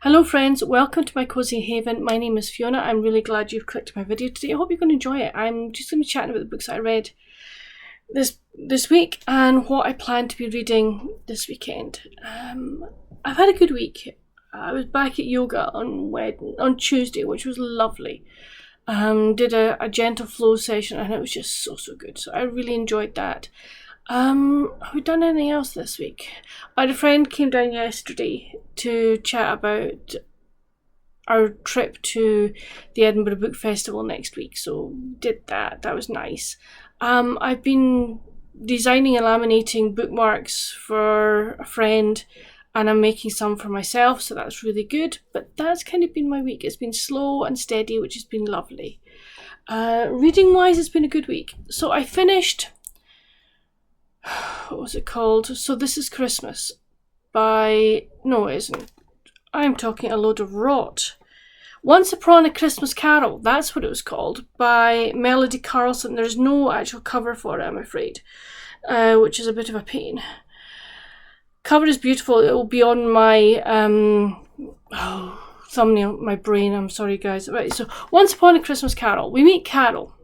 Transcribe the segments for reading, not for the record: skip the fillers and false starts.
Hello friends, welcome to my cozy haven. My name is Fiona. I'm really glad you've clicked my video today. I hope you're going to enjoy it. I'm just going to be chatting about the books that I read this week and what I plan to be reading this weekend. I've had a good week. I was back at yoga on Tuesday, which was lovely. Did a gentle flow session and it was just so good. So I really enjoyed that. Have we done anything else this week? I had a friend came down yesterday to chat about our trip to the Edinburgh Book Festival next week, so did that. That was nice. I've been designing and laminating bookmarks for a friend and I'm making some for myself, so that's really good. But that's kind of been my week. It's been slow and steady, which has been lovely. Reading wise, it's been a good week. So I finished... what was it called? So This Is Christmas by... No, it isn't. I'm talking a load of rot. Once Upon a Christmas Carol, that's what it was called, by Melody Carlson. There's no actual cover for it, I'm afraid, which is a bit of a pain. Cover is beautiful. It will be on my thumbnail, my brain. I'm sorry, guys. Right, so Once Upon a Christmas Carol. We meet Carol,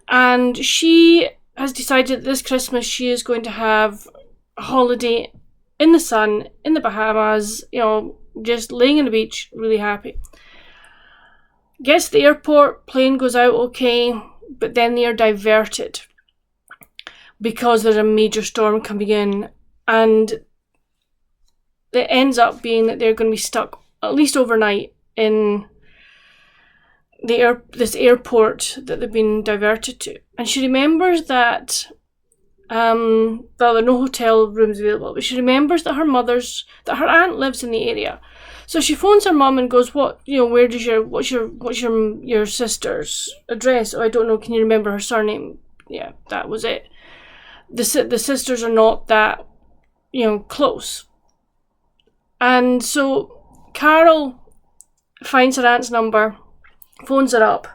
and she has decided this Christmas she is going to have a holiday in the sun, in the Bahamas, just laying on the beach, really happy. Gets to the airport, plane goes out okay, but then they are diverted because there's a major storm coming in, and it ends up being that they're going to be stuck at least overnight in this airport that they've been diverted to. And she remembers that well, there are no hotel rooms available, but she remembers that her aunt lives in the area. So she phones her mum and goes, what's your sister's address? Oh, I don't know, can you remember her surname? Yeah, that was it. The sisters are not that close. And so Carol finds her aunt's number, phones her up,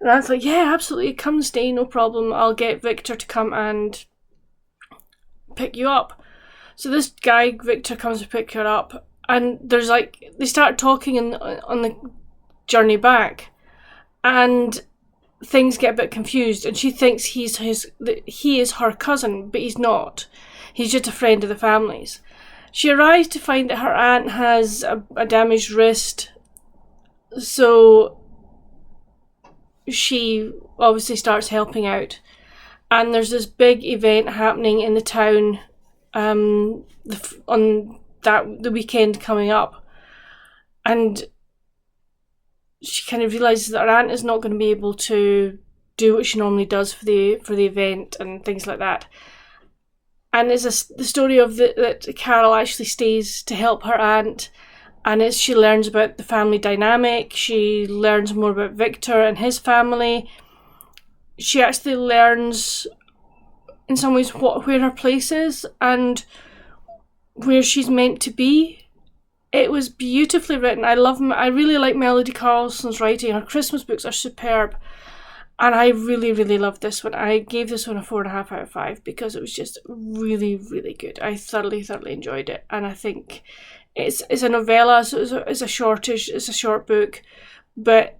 and I was like, yeah, absolutely, come and stay, no problem. I'll get Victor to come and pick you up. So this guy, Victor, comes to pick her up, and there's they start talking on the journey back, and things get a bit confused, and she thinks he is her cousin, but he's not. He's just a friend of the family's. She arrives to find that her aunt has a damaged wrist, so she obviously starts helping out, and there's this big event happening in the town on the weekend coming up, and she kind of realizes that her aunt is not going to be able to do what she normally does for the event and things like that. And it's the story of that Carol actually stays to help her aunt. And as she learns about the family dynamic, she learns more about Victor and his family. She actually learns, in some ways, where her place is and where she's meant to be. It was beautifully written. I really like Melody Carlson's writing. Her Christmas books are superb. And I really, really loved this one. I gave this one a 4.5 out of 5 because it was just really, really good. I thoroughly enjoyed it. And I think... It's a novella, so it's a short book, but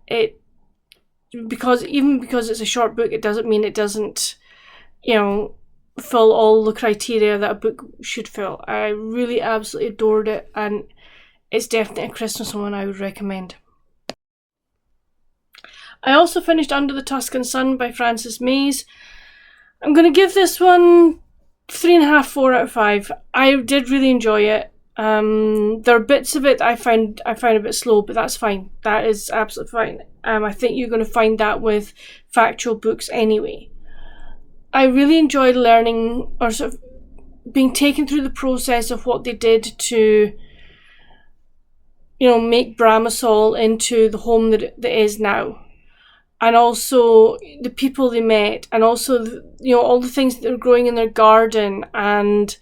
because it's a short book, it doesn't mean it doesn't, fill all the criteria that a book should fill. I really absolutely adored it, and it's definitely a Christmas one I would recommend. I also finished Under the Tuscan Sun by Frances Mays. I'm going to give this one 3.5, 4 out of 5. I did really enjoy it. There are bits of it I find a bit slow, but that's fine. That is absolutely fine. I think you're going to find that with factual books anyway. I really enjoyed learning, or sort of being taken through the process of what they did to, make Bramisol into the home that it is now. And also the people they met, and also, all the things that they're growing in their garden, and,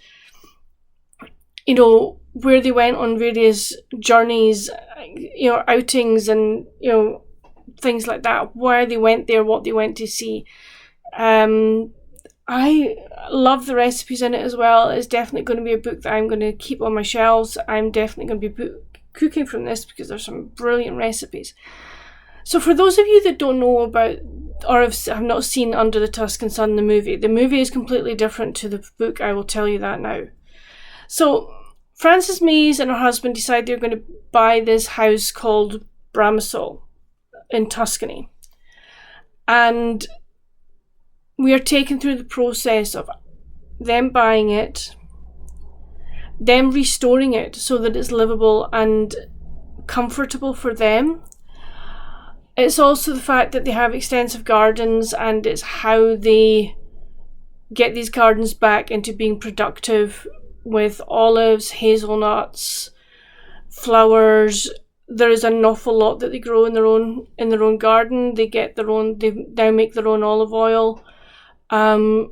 where they went on various journeys, outings and, things like that, why they went there, what they went to see. I love the recipes in it as well. It's definitely going to be a book that I'm going to keep on my shelves. I'm definitely going to be cooking from this because there's some brilliant recipes. So for those of you that don't know about or have not seen Under the Tuscan Sun, the movie is completely different to the book. I will tell you that now. So Frances Mays and her husband decide they're going to buy this house called Bramisol in Tuscany. And we are taken through the process of them buying it, them restoring it so that it's livable and comfortable for them. It's also the fact that they have extensive gardens, and it's how they get these gardens back into being productive with olives, hazelnuts, flowers. There is an awful lot that they grow in their own garden. They now make their own olive oil. And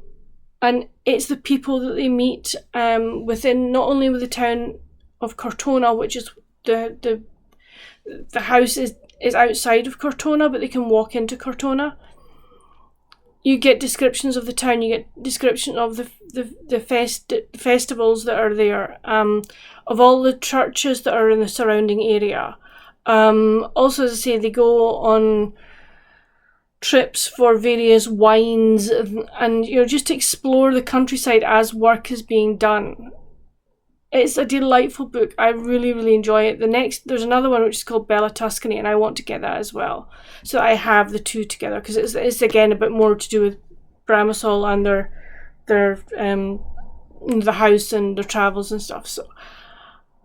it's the people that they meet within, not only with the town of Cortona, which is the house is outside of Cortona, but they can walk into Cortona. You get descriptions of the town, you get description of the festivals that are there, of all the churches that are in the surrounding area. Also, as I say, they go on trips for various wines and just to explore the countryside as work is being done. It's a delightful book. I really, really enjoy it. There's another one which is called Bella Tuscany, and I want to get that as well. So I have the two together because it's again a bit more to do with Bramisol and their the house and their travels and stuff. So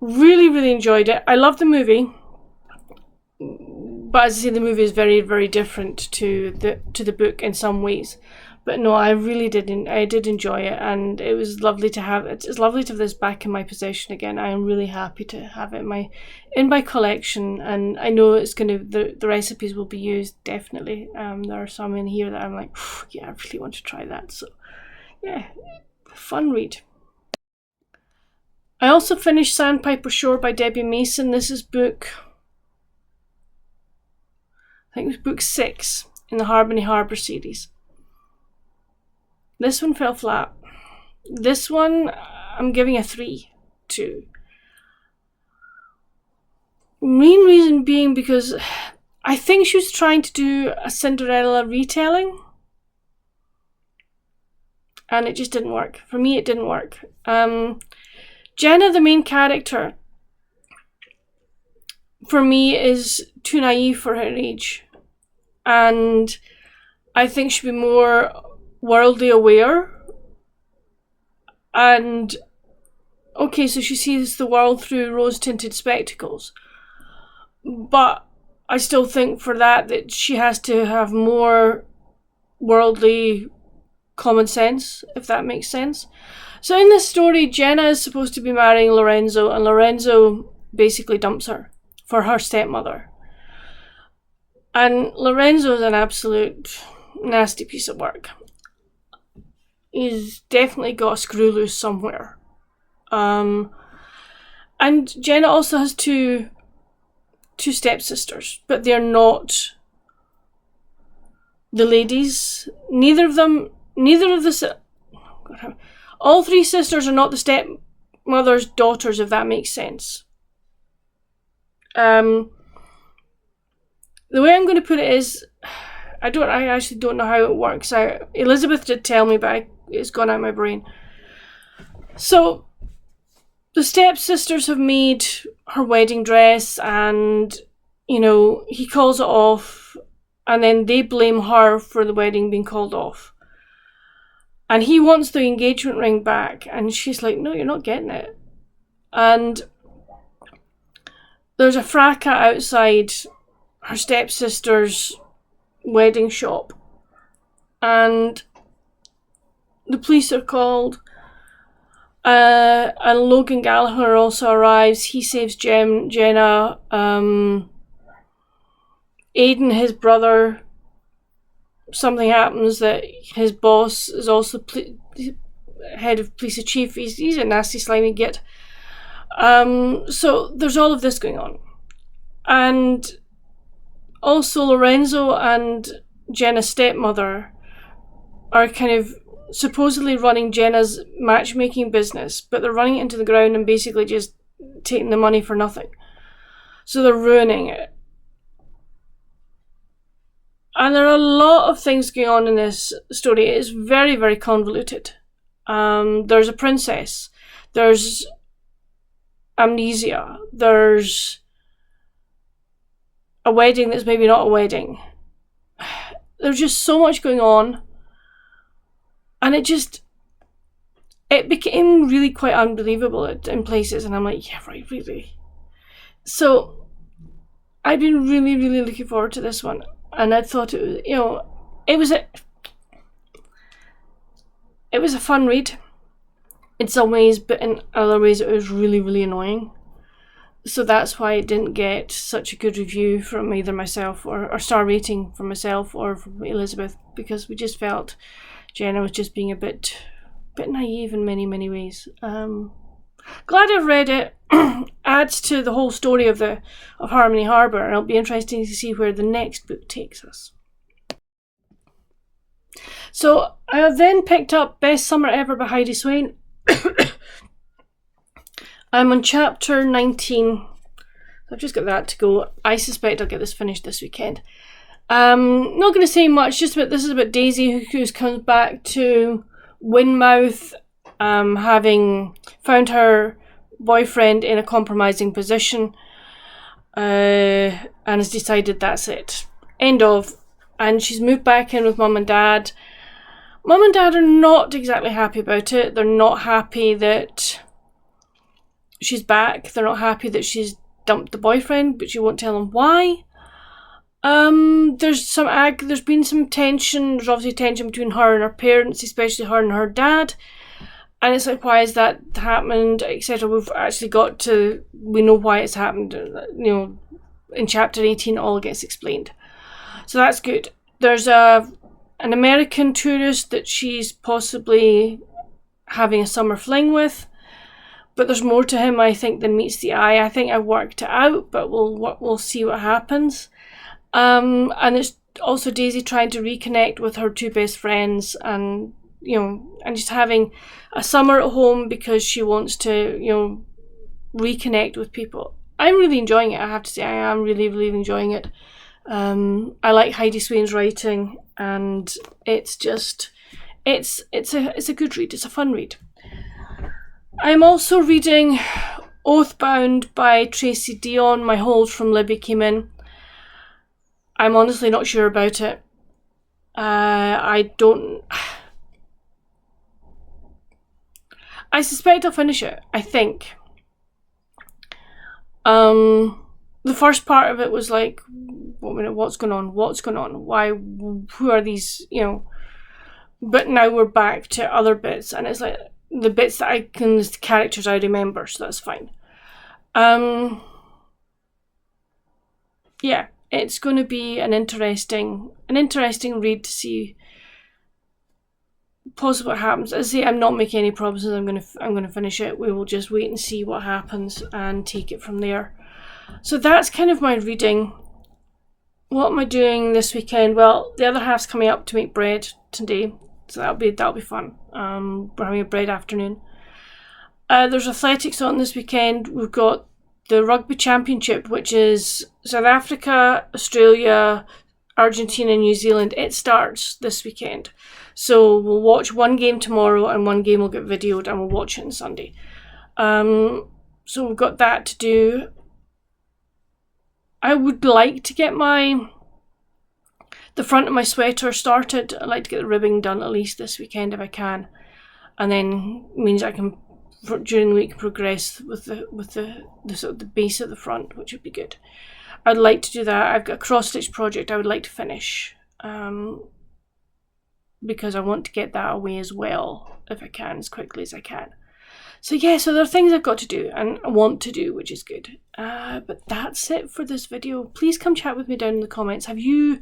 really, really enjoyed it. I love the movie, but as I say, the movie is very, very different to the book in some ways. But no, I really did enjoy it, and it was lovely to have it. It's lovely to have this back in my possession again. I am really happy to have it in my collection, and I know it's going to the recipes will be used definitely. There are some in here that I'm like, yeah, I really want to try that. So yeah, fun read. I also finished Sandpiper Shore by Debbie Mason. This is book, I think it was book 6 in the Harbony Harbour series. This one fell flat. This one I'm giving a 3 to. Main reason being because I think she was trying to do a Cinderella retelling, and it just didn't work. For me, it didn't work. Jenna, the main character, for me is too naive for her age, and I think she'd be more worldly aware. And okay, so she sees the world through rose-tinted spectacles, but I still think for that she has to have more worldly common sense, if that makes sense. So in this story, Jenna is supposed to be marrying Lorenzo, and Lorenzo basically dumps her for her stepmother. And Lorenzo is an absolute nasty piece of work. He's definitely got a screw loose somewhere. And Jenna also has two stepsisters, but they're not the ladies. All 3 sisters are not the stepmother's daughters, if that makes sense. The way I'm going to put it is, I actually don't know how it works. Elizabeth did tell me, but it's gone out of my brain. So the stepsisters have made her wedding dress, and he calls it off, and then they blame her for the wedding being called off. And he wants the engagement ring back, and she's like, no, you're not getting it. And there's a fracas outside her stepsister's wedding shop, and the police are called, and Logan Gallagher also arrives. He saves Jenna. Aidan, his brother, something happens that his boss is also head of police chief. He's a nasty, slimy git. So there's all of this going on, and also Lorenzo and Jenna's stepmother are kind of supposedly running Jenna's matchmaking business, but they're running it into the ground and basically just taking the money for nothing. So they're ruining it. And there are a lot of things going on in this story. It's very, very convoluted. There's a princess. There's amnesia. There's a wedding that's maybe not a wedding. There's just so much going on. And it became really quite unbelievable in places. And I'm like, yeah, right, really. So I've been really, really looking forward to this one. And I thought it was, it was a fun read in some ways, but in other ways it was really, really annoying. So that's why it didn't get such a good review from either myself or star rating from myself or from Elizabeth, because we just felt Jenna was just being a bit naive in many, many ways. Glad I've read it. Adds to the whole story of Harmony Harbour, and it'll be interesting to see where the next book takes us. So I then picked up Best Summer Ever by Heidi Swain. I'm on chapter 19. I've just got that to go. I suspect I'll get this finished this weekend. Not going to say much, just about this is about Daisy, who comes back to Weymouth, having found her boyfriend in a compromising position, and has decided that's it. End of. And she's moved back in with Mum and Dad. Mum and Dad are not exactly happy about it. They're not happy that she's back. They're not happy that she's dumped the boyfriend, but she won't tell them why. There's been some tension. There's obviously tension between her and her parents, especially her and her dad. And it's like, why has that happened, etc. We know why it's happened. In chapter 18, it all gets explained. So that's good. There's an American tourist that she's possibly having a summer fling with. But there's more to him, I think, than meets the eye. I think I've worked it out, but we'll see what happens. And it's also Daisy trying to reconnect with her two best friends, and just having a summer at home because she wants to, reconnect with people. I'm really enjoying it. I have to say, I am really, really enjoying it. I like Heidi Swain's writing, and it's a good read. It's a fun read. I'm also reading Oathbound by Tracy Dion. My hold from Libby came in. I'm honestly not sure about it. I suspect I'll finish it, I think. The first part of it was like, what's going on? Why? Who are these? But now we're back to other bits, and it's like the bits that the characters I remember, so that's fine. Yeah, it's going to be an interesting read to see possibly what happens. As I say, I'm not making any promises. I'm going to finish it. We will just wait and see what happens and take it from there. So that's kind of my reading. What am I doing this weekend? Well, the other half's coming up to make bread today, so that'll be fun. We're having a bread afternoon. There's athletics on this weekend. We've got the Rugby Championship, which is South Africa, Australia, Argentina, New Zealand. It starts this weekend. So we'll watch one game tomorrow and one game will get videoed, and we'll watch it on Sunday. So we've got that to do. I would like to get the front of my sweater started. I'd like to get the ribbing done at least this weekend if I can, and then means I can during the week progress with the sort of the base at the front, which would be good. I'd like to do that. I've got a cross stitch project I would like to finish, because I want to get that away as well if I can, as quickly as I can. So yeah, so there are things I've got to do and I want to do, which is good. But that's it for this video. Please come chat with me down in the comments. Have you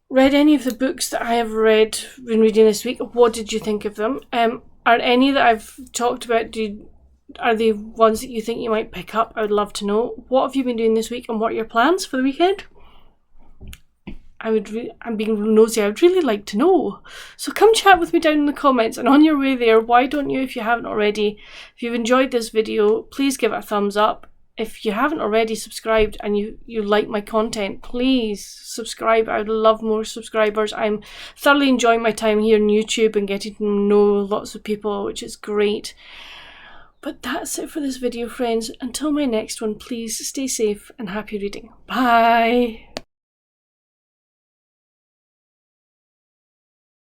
read any of the books that I have been reading this week? What did you think of them? Are any that I've talked about, are they ones that you think you might pick up? I would love to know. What have you been doing this week, and what are your plans for the weekend? I'm being nosy. I would really like to know. So come chat with me down in the comments, and on your way there, why don't you, if you haven't already, if you've enjoyed this video, please give it a thumbs up. if you haven't already subscribed and you like my content, please subscribe. I would love more subscribers. I'm thoroughly enjoying my time here on YouTube and getting to know lots of people, which is great. But that's it for this video, friends. Until my next one, please stay safe and happy reading. Bye!